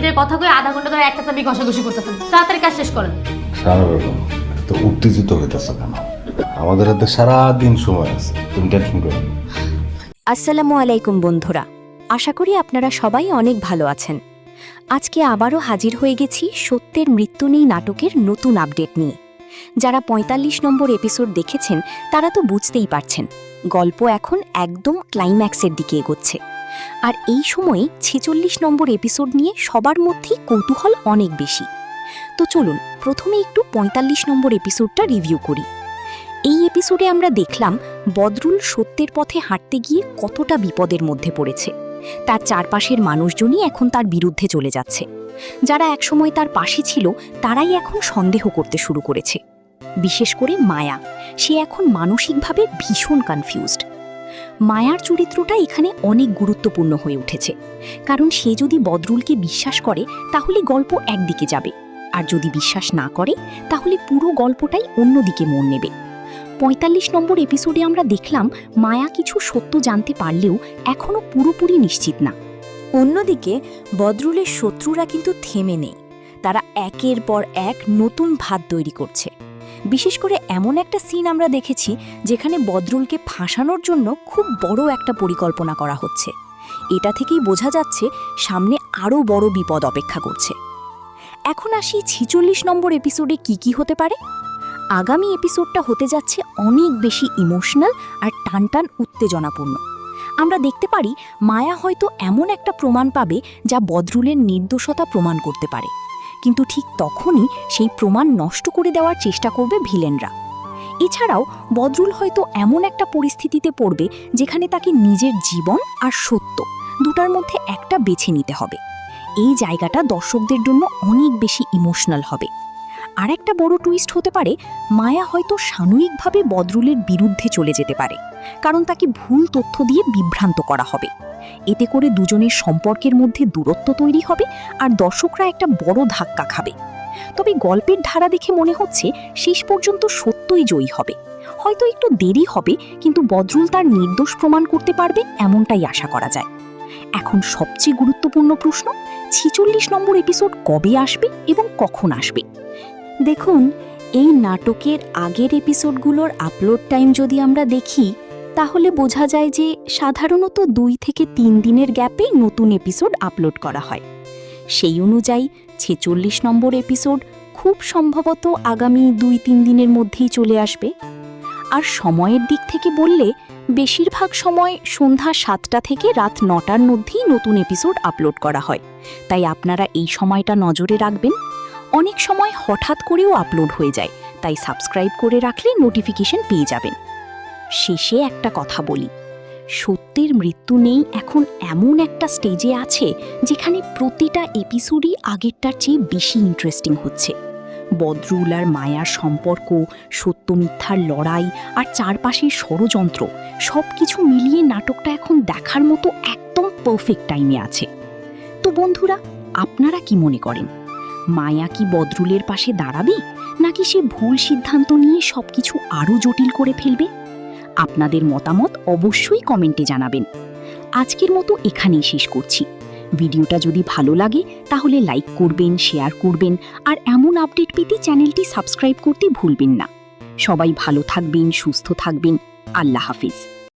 মিনিটের কথা কয়ে আধা ঘন্টা ধরে একটা চাবি ঘষাঘষি করতেছেন। তাড়াতাড়ি কাজ শেষ করেন। সারা বেগম এত উত্তেজিত হইতেছে কেন? আমাদের হাতে সারাদিন সময় আছে, তুমি টেনশন করো না। আসসালামু আলাইকুম বন্ধুরা, আশা করি আপনারা সবাই অনেক ভালো আছেন। আজকে আবারও হাজির হয়ে গেছি সত্যের মৃত্যু নেই নাটকের নতুন আপডেট নিয়ে। যারা ৪৫ নম্বর এপিসোড দেখেছেন তারা তো বুঝতেই পারছেন, গল্প এখন একদম ক্লাইম্যাক্সের দিকে এগোচ্ছে। আর এই সময়ে ৪৬ নম্বর এপিসোড নিয়ে সবার মধ্যেই কৌতূহল অনেক বেশি। তো চলুন প্রথমে একটু ৪৫ নম্বর এপিসোডটা রিভিউ করি। এই এপিসোডে আমরা দেখলাম বদরুল সত্যের পথে হাঁটতে গিয়ে কতটা বিপদের মধ্যে পড়েছে। তার চারপাশের মানুষজনই এখন তার বিরুদ্ধে চলে যাচ্ছে। যারা একসময় তার পাশে ছিল তারাই এখন সন্দেহ করতে শুরু করেছে। বিশেষ করে মায়া, সে এখন মানসিকভাবে ভীষণ কনফিউজড। মায়ার চরিত্রটা এখানে অনেক গুরুত্বপূর্ণ হয়ে উঠেছে, কারণ সে যদি বদরুলকে বিশ্বাস করে তাহলে গল্প একদিকে যাবে, আর যদি বিশ্বাস না করে তাহলে পুরো গল্পটাই অন্যদিকে মোড় নেবে। ৪৫ নম্বর এপিসোডে আমরা দেখলাম মায়া কিছু সত্য জানতে পারলেও এখনও পুরোপুরি নিশ্চিত না। অন্যদিকে বদরুলের শত্রুরা কিন্তু থেমে নেই, তারা একের পর এক নতুন ভাত তৈরি করছে। বিশেষ করে এমন একটা সিন আমরা দেখেছি যেখানে বদরুলকে ফাঁসানোর জন্য খুব বড় একটা পরিকল্পনা করা হচ্ছে। এটা থেকেই বোঝা যাচ্ছে সামনে আরও বড় বিপদ অপেক্ষা করছে। এখন আসি ৪৬ নম্বর এপিসোডে কি হতে পারে। আগামী এপিসোডটা হতে যাচ্ছে অনেক বেশি ইমোশনাল আর টানটান উত্তেজনাপূর্ণ। আমরা দেখতে পারি মায়া হয়তো এমন একটা প্রমাণ পাবে যা বদরুলের নির্দোষতা প্রমাণ করতে পারে, কিন্তু ঠিক তখনই সেই প্রমাণ নষ্ট করে দেওয়ার চেষ্টা করবে ভিলেনরা। এছাড়াও বদরুল হয়তো এমন একটা পরিস্থিতিতে পড়বে যেখানে তাকে নিজের জীবন আর সত্য দুটার মধ্যে একটা বেছে নিতে হবে। এই জায়গাটা দর্শকদের জন্য অনেক বেশি ইমোশনাল হবে। আর একটা বড় টুইস্ট হতে পারে, মায়া হয়তো সাময়িকভাবে বদরুলের বিরুদ্ধে চলে যেতে পারে, কারণ তাকে ভুল তথ্য দিয়ে বিভ্রান্ত করা হবে। এতে করে দুজনের সম্পর্কের মধ্যে দূরত্ব তৈরি হবে আর দর্শকরা একটা বড় ধাক্কা খাবে। তবে গল্পের ধারা দেখে মনে হচ্ছে শেষ পর্যন্ত সত্যই জয়ী হবে। হয়তো একটু দেরি হবে, কিন্তু বদরুল তার নির্দোষ প্রমাণ করতে পারবে এমনটাই আশা করা যায়। এখন সবচেয়ে গুরুত্বপূর্ণ প্রশ্ন, ৪৬ নম্বর এপিসোড কবে আসবে এবং কখন আসবে? দেখুন, এই নাটকের আগের এপিসোডগুলোর আপলোড টাইম যদি আমরা দেখি তাহলে বোঝা যায় যে সাধারণত ২ থেকে ৩ দিনের গ্যাপে নতুন এপিসোড আপলোড করা হয়। সেই অনুযায়ী ৪৬ নম্বর এপিসোড খুব সম্ভবত আগামী ২-৩ দিনের মধ্যেই চলে আসবে। আর সময়ের দিক থেকে বললে বেশিরভাগ সময় সন্ধ্যা ৭টা থেকে রাত ৯টার মধ্যেই নতুন এপিসোড আপলোড করা হয়, তাই আপনারা এই সময়টা নজরে রাখবেন। অনেক সময় হঠাৎ করেও আপলোড হয়ে যায়, তাই সাবস্ক্রাইব করে রাখলে নোটিফিকেশন পেয়ে যাবেন। শেষে একটা কথা বলি, সত্যের মৃত্যু নেই এখন এমন একটা স্টেজে আছে যেখানে প্রতিটা এপিসোডই আগেরটার চেয়ে বেশি ইন্টারেস্টিং হচ্ছে। বদরুল আর মায়ার সম্পর্ক, সত্য মিথ্যার লড়াই আর চারপাশের ষড়যন্ত্র সব কিছু মিলিয়ে নাটকটা এখন দেখার মতো একদম পারফেক্ট টাইমে আছে। তো বন্ধুরা, আপনারা কি মনে করেন, মায়া কি বদরুলের পাশে দাঁড়াবে, নাকি সে ভুল সিদ্ধান্ত নিয়ে সবকিছু আরও জটিল করে ফেলবে? আপনাদের মতামত অবশ্যই কমেন্টে জানাবেন। আজকের মতো এখানেই শেষ করছি। ভিডিওটা যদি ভালো লাগে তাহলে লাইক করবেন, শেয়ার করবেন, আর এমন আপডেট পেতে চ্যানেলটি সাবস্ক্রাইব করতে ভুলবেন না। সবাই ভালো থাকবেন, সুস্থ থাকবেন। আল্লাহ হাফিজ।